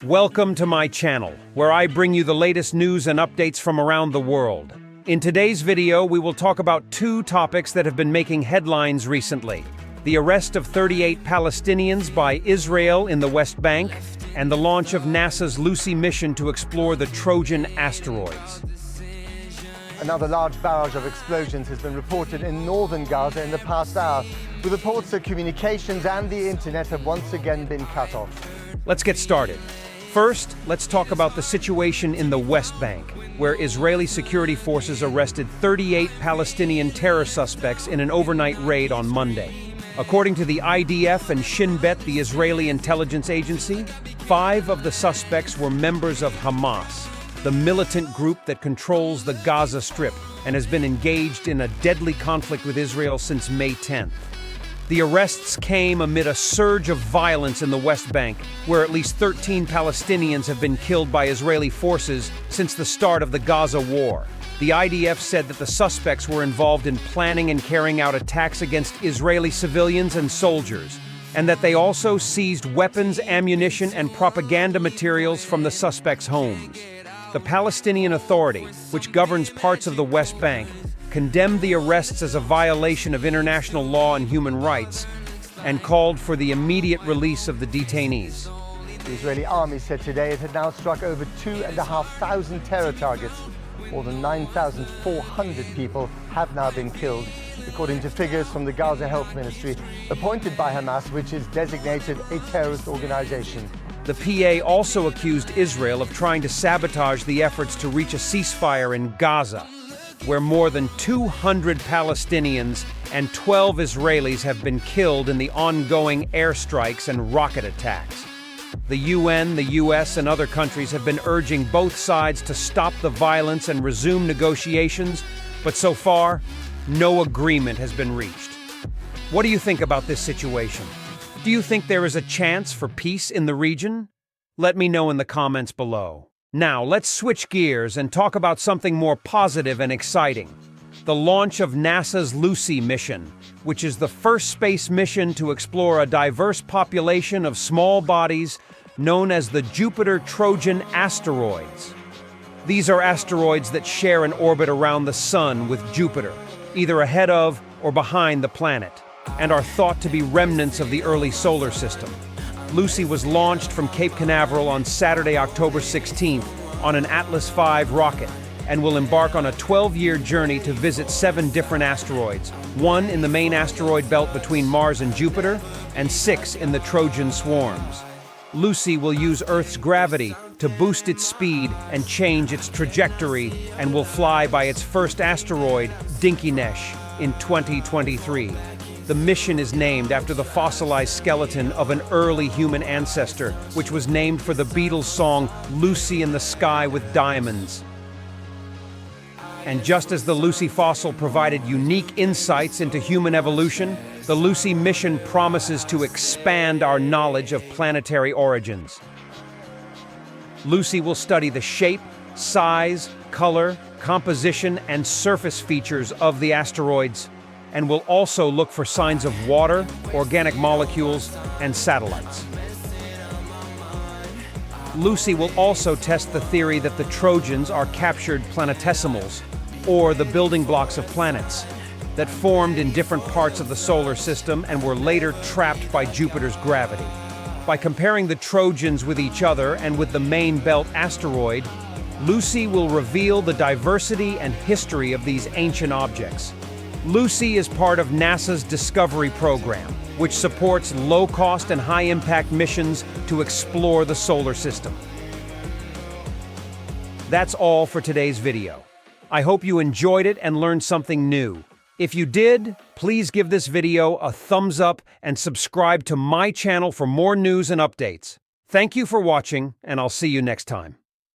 Welcome to my channel, where I bring you the latest news and updates from around the world. In today's video, we will talk about two topics that have been making headlines recently: the arrest of 38 Palestinians by Israel in the West Bank, and the launch of NASA's Lucy mission to explore the Trojan asteroids. Another large barrage of explosions has been reported in northern Gaza in the past hour, with reports that communications and the internet have once again been cut off. Let's get started. First, let's talk about the situation in the West Bank, where Israeli security forces arrested 38 Palestinian terror suspects in an overnight raid on Monday. According to the IDF and Shin Bet, the Israeli intelligence agency, 5 of the suspects were members of Hamas, the militant group that controls the Gaza Strip and has been engaged in a deadly conflict with Israel since May 10th. The arrests came amid a surge of violence in the West Bank, where at least 13 Palestinians have been killed by Israeli forces since the start of the Gaza war. The IDF said that the suspects were involved in planning and carrying out attacks against Israeli civilians and soldiers, and that they also seized weapons, ammunition, and propaganda materials from the suspects' homes. The Palestinian Authority, which governs parts of the West Bank, condemned the arrests as a violation of international law and human rights, and called for the immediate release of the detainees. The Israeli army said today it had now struck over 2,500 terror targets. More than 9,400 people have now been killed, according to figures from the Gaza Health Ministry, appointed by Hamas, which is designated a terrorist organization. The PA also accused Israel of trying to sabotage the efforts to reach a ceasefire in Gaza, where more than 200 Palestinians and 12 Israelis have been killed in the ongoing airstrikes and rocket attacks. The UN, the US, and other countries have been urging both sides to stop the violence and resume negotiations, but so far, no agreement has been reached. What do you think about this situation? Do you think there is a chance for peace in the region? Let me know in the comments below. Now, let's switch gears and talk about something more positive and exciting: the launch of NASA's Lucy mission, which is the first space mission to explore a diverse population of small bodies known as the Jupiter Trojan asteroids. These are asteroids that share an orbit around the Sun with Jupiter, either ahead of or behind the planet, and are thought to be remnants of the early solar system. Lucy was launched from Cape Canaveral on Saturday, October 16th, on an Atlas V rocket, and will embark on a 12-year journey to visit 7 different asteroids, 1 in the main asteroid belt between Mars and Jupiter, and 6 in the Trojan swarms. Lucy will use Earth's gravity to boost its speed and change its trajectory, and will fly by its first asteroid, Dinkinesh, in 2023. The mission is named after the fossilized skeleton of an early human ancestor, which was named for the Beatles song "Lucy in the Sky with Diamonds." And just as the Lucy fossil provided unique insights into human evolution, the Lucy mission promises to expand our knowledge of planetary origins. Lucy will study the shape, size, color, composition, and surface features of the asteroids, and will also look for signs of water, organic molecules, and satellites. Lucy will also test the theory that the Trojans are captured planetesimals, or the building blocks of planets, that formed in different parts of the solar system and were later trapped by Jupiter's gravity. By comparing the Trojans with each other and with the main belt asteroid, Lucy will reveal the diversity and history of these ancient objects. Lucy is part of NASA's Discovery program, which supports low-cost and high-impact missions to explore the solar system. That's all for today's video. I hope you enjoyed it and learned something new. If you did, please give this video a thumbs up and subscribe to my channel for more news and updates. Thank you for watching, and I'll see you next time.